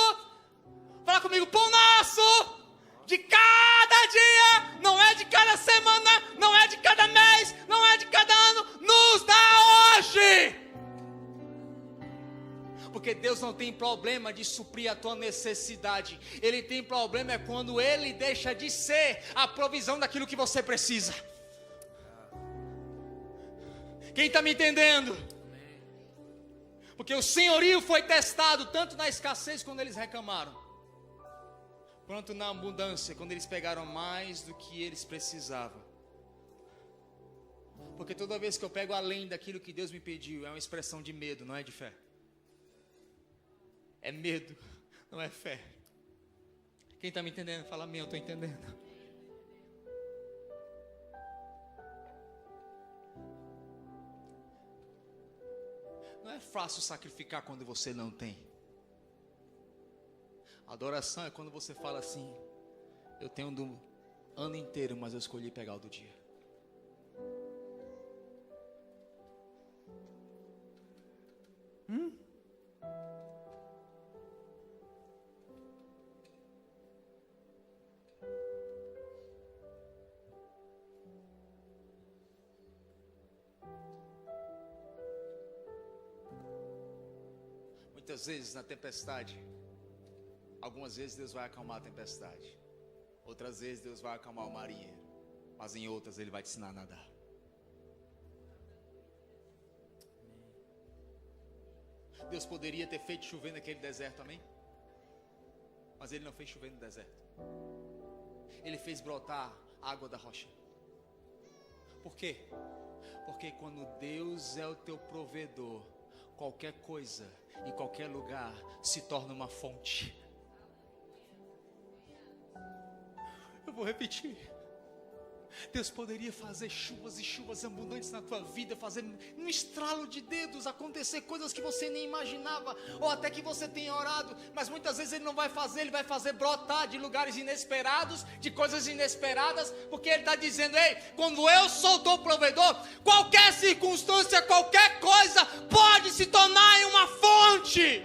fala comigo, pão nosso de cada dia, não é de cada semana, não é de cada mês, não é de cada ano, nos dá hoje. Porque Deus não tem problema de suprir a tua necessidade. Ele tem problema quando Ele deixa de ser a provisão daquilo que você precisa. Quem está me entendendo? Porque o senhorio foi testado tanto na escassez quando eles reclamaram, quanto na abundância quando eles pegaram mais do que eles precisavam. Porque toda vez que eu pego além daquilo que Deus me pediu, é uma expressão de medo, não é de fé. É medo, não é fé. Quem está me entendendo? Fala amém, eu estou entendendo. Não é fácil sacrificar quando você não tem. Adoração é quando você fala assim: eu tenho do ano inteiro, mas eu escolhi pegar o do dia. Muitas vezes na tempestade, algumas vezes Deus vai acalmar a tempestade, outras vezes Deus vai acalmar o marinheiro, mas em outras Ele vai te ensinar a nadar. Deus poderia ter feito chover naquele deserto, amém? Mas Ele não fez chover no deserto. Ele fez brotar água da rocha. Por quê? Porque quando Deus é o teu provedor, qualquer coisa, em qualquer lugar, se torna uma fonte. Eu vou repetir. Deus poderia fazer chuvas e chuvas abundantes na tua vida, fazer num estralo de dedos acontecer coisas que você nem imaginava, ou até que você tenha orado, mas muitas vezes Ele não vai fazer, Ele vai fazer brotar de lugares inesperados, de coisas inesperadas, porque Ele está dizendo: ei, quando eu sou o teu provedor, qualquer circunstância, qualquer coisa pode se tornar em uma fonte.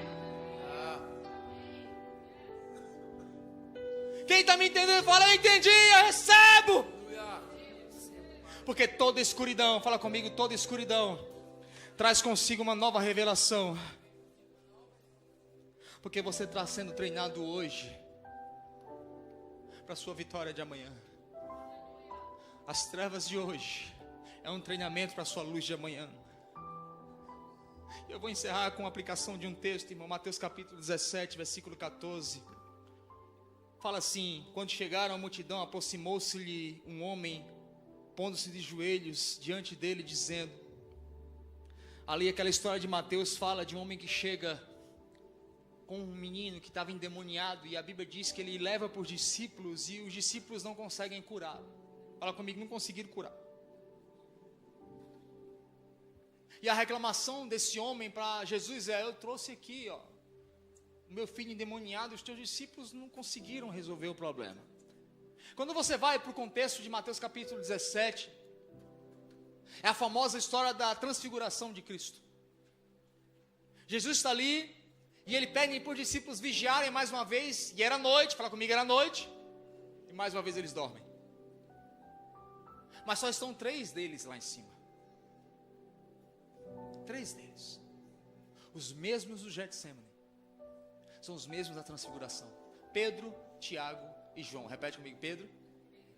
Quem está me entendendo, fala: eu entendi, eu recebo. Porque toda escuridão, fala comigo, toda escuridão traz consigo uma nova revelação. Porque você está sendo treinado hoje para a sua vitória de amanhã. As trevas de hoje é um treinamento para a sua luz de amanhã. Eu vou encerrar com a aplicação de um texto, irmão, Mateus capítulo 17, versículo 14. Fala assim: quando chegaram à multidão, aproximou-se-lhe um homem, pondo-se de joelhos diante dele, dizendo... Ali aquela história de Mateus fala de um homem que chega com um menino que estava endemoniado, e a Bíblia diz que ele leva para os discípulos, e os discípulos não conseguem curar. Fala comigo, não conseguiram curar. E a reclamação desse homem para Jesus é: eu trouxe aqui, ó, o meu filho endemoniado, os teus discípulos não conseguiram resolver o problema. Quando você vai para o contexto de Mateus capítulo 17, é a famosa história da transfiguração de Cristo. Jesus está ali, e Ele pede para os discípulos vigiarem mais uma vez, e era noite, fala comigo, era noite, e mais uma vez eles dormem. Mas só estão 3 deles lá em cima. 3 deles. Os mesmos do Getsemane. São os mesmos da transfiguração. Pedro, Tiago e João. Repete comigo: Pedro,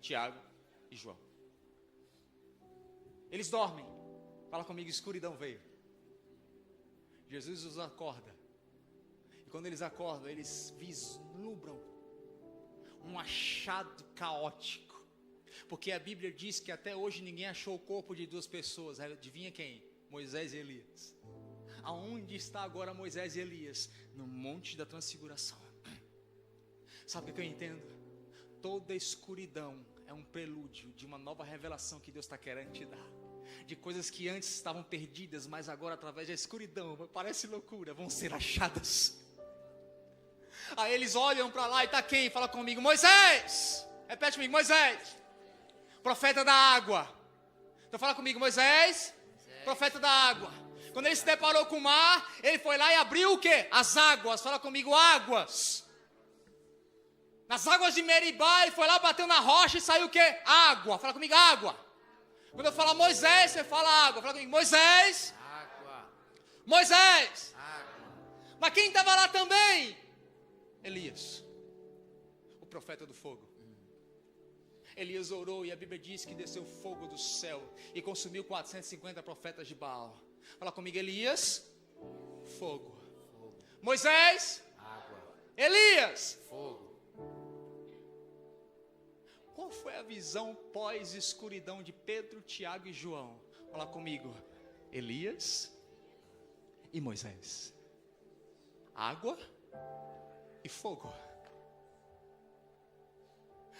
Tiago e João. Eles dormem. Fala comigo, escuridão veio. Jesus os acorda. E quando eles acordam, eles vislumbram um achado caótico. Porque a Bíblia diz que até hoje ninguém achou o corpo de duas pessoas. Adivinha quem? Moisés e Elias. Aonde está agora Moisés e Elias? No Monte da Transfiguração. Sabe o que eu entendo? Toda escuridão é um prelúdio de uma nova revelação que Deus está querendo te dar. De coisas que antes estavam perdidas, mas agora através da escuridão, parece loucura, vão ser achadas. Aí eles olham para lá e está quem? Fala comigo, Moisés! Repete comigo, Moisés! Profeta da água. Então fala comigo, Moisés, profeta da água. Quando ele se deparou com o mar, ele foi lá e abriu o quê? As águas. Fala comigo, águas. Nas águas de Meribá, ele foi lá, bateu na rocha e saiu o quê? Água. Fala comigo, água. Quando eu falar Moisés, você fala água. Fala comigo, Moisés. Água. Moisés. Água. Mas quem estava lá também? Elias, o profeta do fogo. Elias orou e a Bíblia diz que desceu fogo do céu e consumiu 450 profetas de Baal. Fala comigo, Elias, fogo. Moisés, Água. Elias, Fogo. Qual foi a visão pós-escuridão de Pedro, Tiago e João? Fala comigo, Elias e Moisés. Água e fogo.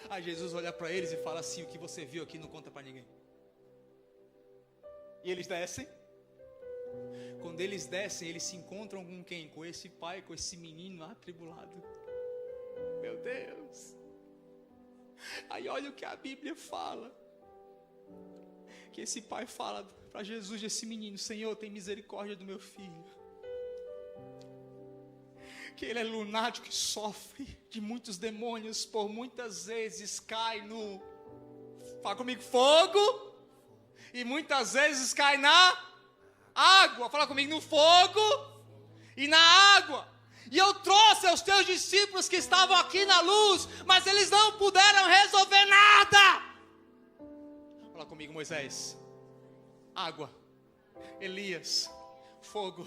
Aí Jesus olha para eles e fala assim, o que você viu aqui não conta para ninguém. E eles descem. Quando eles descem, eles se encontram com quem? Com esse pai, com esse menino atribulado. Meu Deus. Aí olha o que a Bíblia fala. Que esse pai fala para Jesus, esse menino, Senhor, tem misericórdia do meu filho. Que ele é lunático e sofre de muitos demônios, por muitas vezes cai no, fala comigo, fogo, e muitas vezes cai na água. Fala comigo, no fogo e na água. E eu trouxe aos teus discípulos que estavam aqui na luz, mas eles não puderam resolver nada. Fala comigo, Moisés, água, Elias, fogo.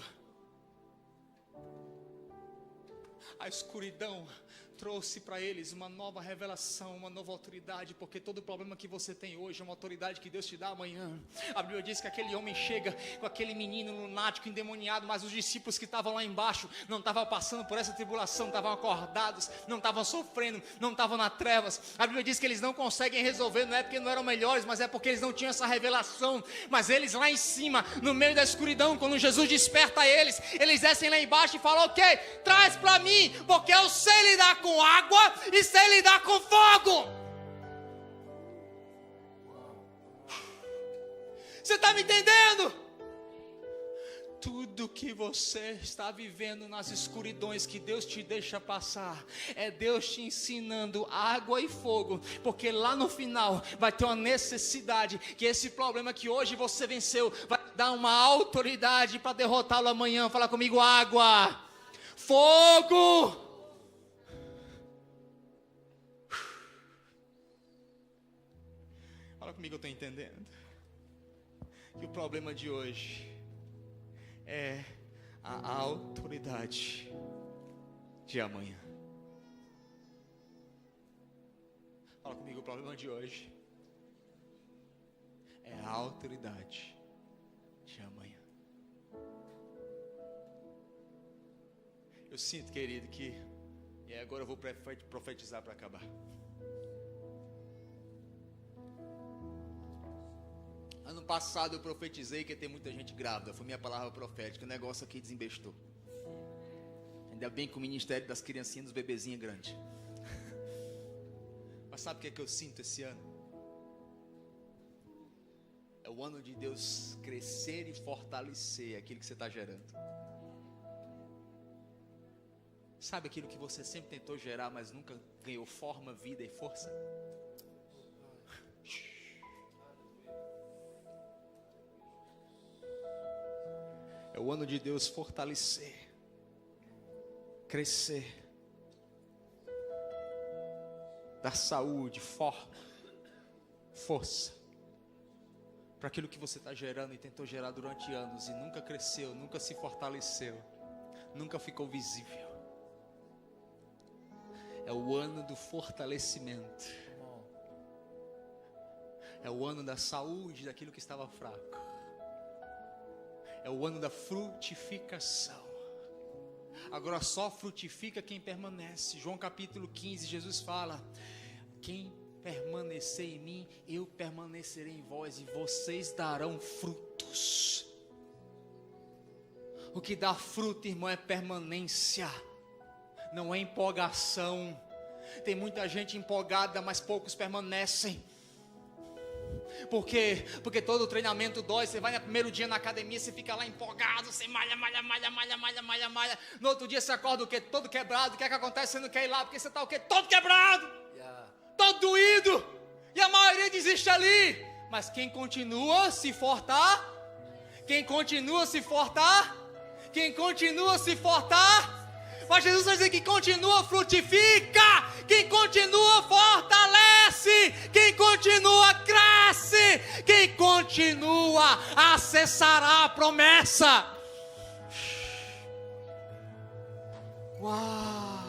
A escuridão trouxe para eles uma nova revelação, uma nova autoridade, porque todo problema que você tem hoje é uma autoridade que Deus te dá amanhã. A Bíblia diz que aquele homem chega com aquele menino lunático, endemoniado, mas os discípulos que estavam lá embaixo não estavam passando por essa tribulação, estavam acordados, não estavam sofrendo, não estavam nas trevas. A Bíblia diz que eles não conseguem resolver, não é porque não eram melhores, mas é porque eles não tinham essa revelação. Mas eles lá em cima, no meio da escuridão, quando Jesus desperta eles descem lá embaixo e falam, ok, traz para mim, porque eu sei lidar com água e sei lidar com fogo. Você está me entendendo? Tudo que você está vivendo nas escuridões que Deus te deixa passar, é Deus te ensinando água e fogo, porque lá no final vai ter uma necessidade, que esse problema que hoje você venceu, vai dar uma autoridade para derrotá-lo amanhã. Fala comigo, água, fogo. Fala comigo, eu estou entendendo que o problema de hoje é a autoridade de amanhã. Fala comigo, o problema de hoje é a autoridade de amanhã. Eu sinto, querido, que e agora eu vou profetizar para acabar. Ano passado eu profetizei que ia ter muita gente grávida. Foi minha palavra profética. O negócio aqui desembestou. Ainda bem que o ministério das criancinhas, dos bebezinhos é grande. Mas sabe o que é que eu sinto esse ano? É o ano de Deus crescer e fortalecer aquilo que você está gerando. Sabe aquilo que você sempre tentou gerar, mas nunca ganhou forma, vida e força? É o ano de Deus fortalecer, crescer, dar saúde, forma, força, para aquilo que você está gerando e tentou gerar durante anos e nunca cresceu, nunca se fortaleceu, nunca ficou visível. É o ano do fortalecimento. É o ano da saúde daquilo que estava fraco. É o ano da frutificação. Agora só frutifica quem permanece. João capítulo 15, Jesus fala: quem permanecer em mim, eu permanecerei em vós, e vocês darão frutos. O que dá fruto, irmão, é permanência, não é empolgação. Tem muita gente empolgada, mas poucos permanecem. Por quê? Porque todo treinamento dói. Você vai no primeiro dia na academia, você fica lá empolgado, você malha. No outro dia você acorda o quê? Todo quebrado. O que é que acontece? Você não quer ir lá porque você está o quê? Todo quebrado, todo doído. E a maioria desiste ali. Mas quem continua se fortar, mas Jesus vai dizer que continua, frutifica. Quem continua, fortalece. Quem continua, cresce. Quem continua, acessará a promessa. Uau!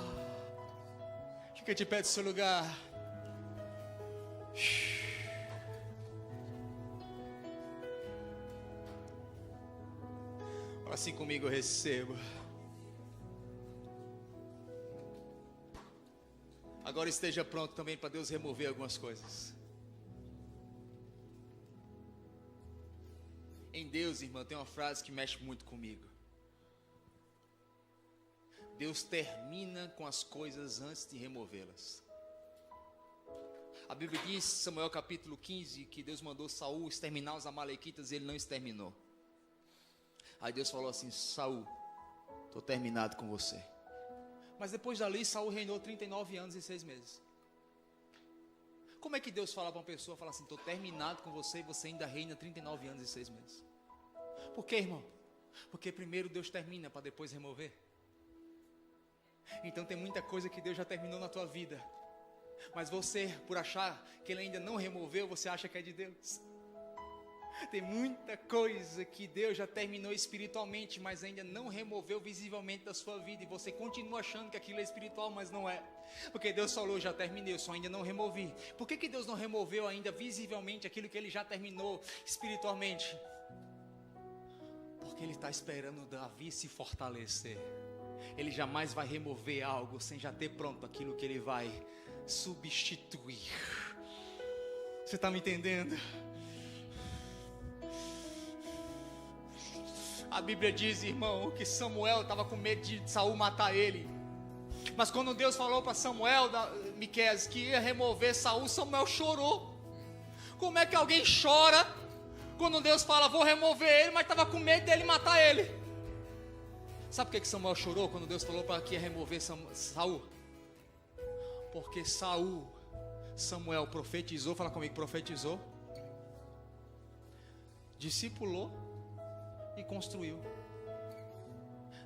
Fica de pé do seu lugar. Fala assim comigo: eu recebo. Agora esteja pronto também para Deus remover algumas coisas. Em Deus, irmão, tem uma frase que mexe muito comigo. Deus termina com as coisas antes de removê-las. A Bíblia diz, Samuel capítulo 15, que Deus mandou Saul exterminar os amalequitas e ele não exterminou. Aí Deus falou assim: Saul, estou terminado com você. Mas depois dali, Saul reinou 39 anos e 6 meses. Como é que Deus fala para uma pessoa, fala assim: estou terminado com você, e você ainda reina 39 anos e 6 meses? Por quê, irmão? Porque primeiro Deus termina para depois remover. Então tem muita coisa que Deus já terminou na tua vida, mas você, por achar que Ele ainda não removeu, você acha que é de Deus. Tem muita coisa que Deus já terminou espiritualmente, mas ainda não removeu visivelmente da sua vida, e você continua achando que aquilo é espiritual, mas não é. Porque Deus falou: já terminei, eu só ainda não removi. Por que Deus não removeu ainda visivelmente aquilo que Ele já terminou espiritualmente? Porque Ele está esperando Davi se fortalecer. Ele jamais vai remover algo sem já ter pronto aquilo que Ele vai substituir. Você está me entendendo? A Bíblia diz, irmão, que Samuel estava com medo de Saul matar ele. Mas quando Deus falou para Samuel, Miqueias, que ia remover Saul, Samuel chorou. Como é que alguém chora quando Deus fala: vou remover ele, mas estava com medo dele matar ele? Sabe por que Samuel chorou quando Deus falou para que ia remover Saul? Porque Samuel profetizou, fala comigo, profetizou, discipulou e construiu.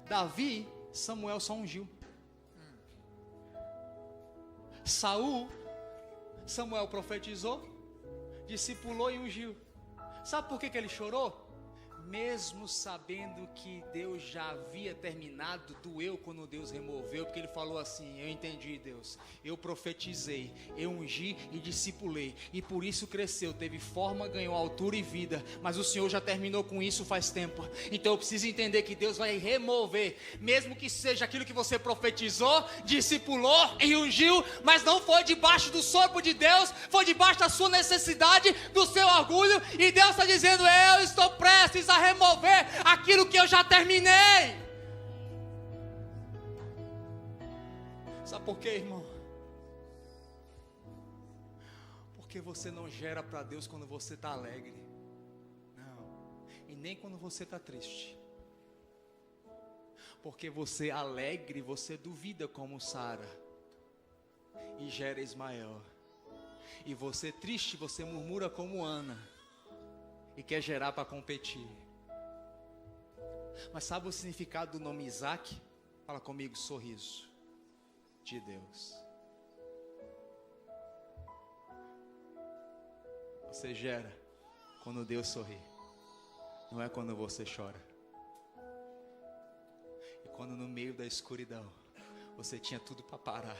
Davi, Samuel só ungiu. Samuel profetizou, discipulou e ungiu. Sabe por que ele chorou? Mesmo sabendo que Deus já havia terminado, doeu quando Deus removeu, porque ele falou assim: eu entendi, Deus, eu profetizei, eu ungi e discipulei, e por isso cresceu, teve forma, ganhou altura e vida, mas o Senhor já terminou com isso faz tempo. Então eu preciso entender que Deus vai remover, mesmo que seja aquilo que você profetizou, discipulou e ungiu, mas não foi debaixo do sopro de Deus, foi debaixo da sua necessidade, do seu orgulho, e Deus está dizendo: eu estou prestes a remover aquilo que eu já terminei. Sabe por quê, irmão? Porque você não gera para Deus quando você está alegre, não, e nem quando você está triste. Porque você alegre, você duvida como Sara e gera Ismael, e você triste, você murmura como Ana e quer gerar para competir. Mas sabe o significado do nome Isaac? Fala comigo: sorriso de Deus. Você gera Quando Deus sorri, não é quando você chora. E quando no meio da escuridão, você tinha tudo para parar.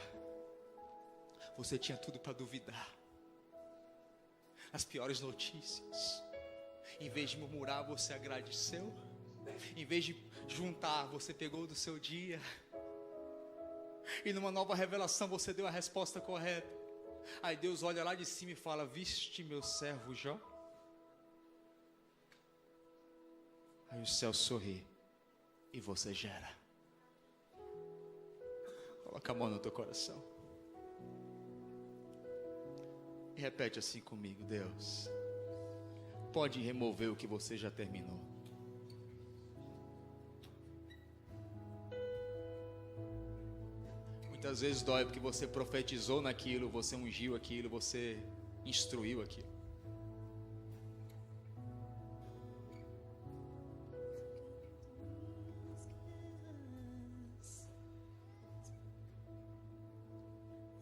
Você tinha tudo para duvidar. As piores notícias. Em vez de murmurar, você agradeceu. Em vez de juntar, você pegou do seu dia. E numa nova revelação você deu a resposta correta. Aí Deus olha lá de cima e fala: viste meu servo Jó? Aí o céu sorri e você gera. Coloca a mão no teu coração e repete assim comigo: Deus, pode remover o que você já terminou. Muitas vezes dói porque você profetizou naquilo, você ungiu aquilo, você instruiu aquilo.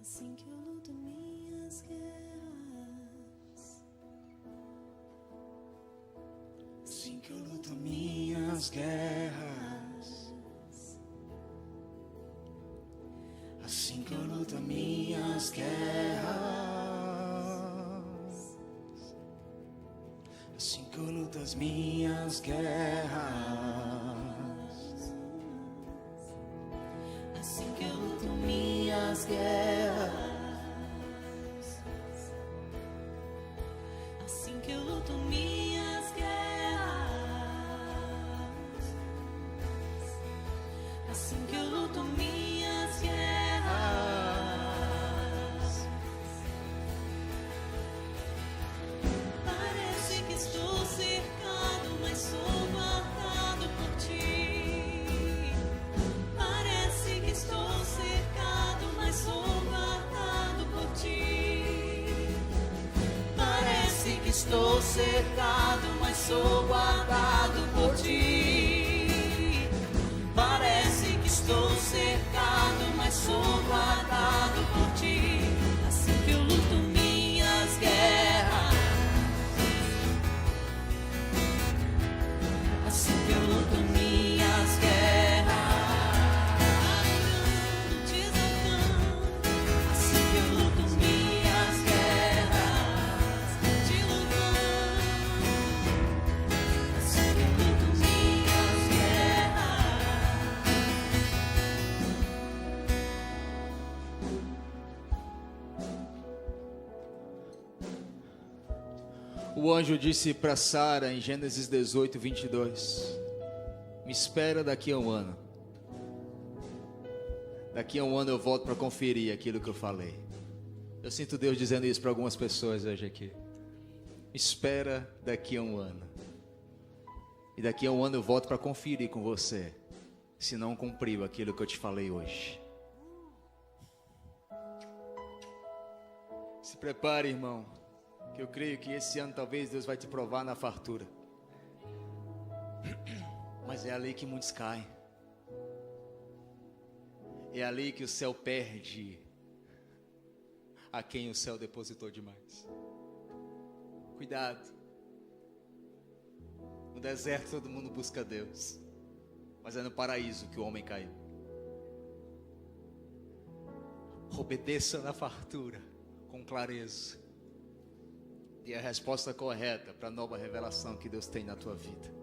Assim que eu luto minhas guerras, Assim que eu luto minhas guerras, assim que eu luto minhas guerras, assim que eu luto as minhas guerras, assim que eu luto minhas guerras, assim que eu luto minhas guerras, assim que eu luto minhas guerras, parece que estou cercado, mas sou guardado por ti. Parece que estou cercado, mas sou guardado por ti. Parece que estou cercado, mas sou guardado por ti. Parece que estou cercado, mas sou guardado por ti. Assim que eu luto minhas guerras, assim que eu luto minhas guerras, desatando. Assim que eu luto minhas guerras, te louvando. Assim que eu luto minhas O anjo disse para Sara em Gênesis 18, 22: me espera daqui a um ano. Daqui a um ano eu volto para conferir aquilo que eu falei. Eu sinto Deus dizendo isso para algumas pessoas hoje aqui. Me espera daqui a um ano. E daqui a um ano eu volto para conferir com você se não cumpriu aquilo que eu te falei hoje. Se prepare, irmão, que eu creio que esse ano talvez Deus vai te provar na fartura. Mas é ali que muitos caem. É ali que o céu perde a quem o céu depositou demais. Cuidado. No deserto todo mundo busca Deus, mas é no paraíso que o homem caiu. Obedeça na fartura, com clareza. E a resposta correta para a nova revelação que Deus tem na tua vida.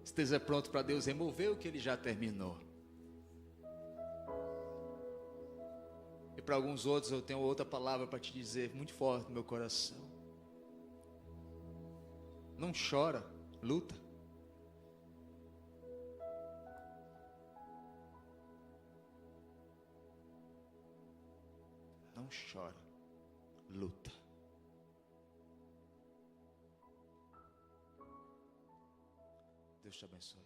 Esteja pronto para Deus remover o que Ele já terminou. E para alguns outros eu tenho outra palavra para te dizer, muito forte no meu coração. Não chora, luta. Não chora, luta. Deus te abençoe.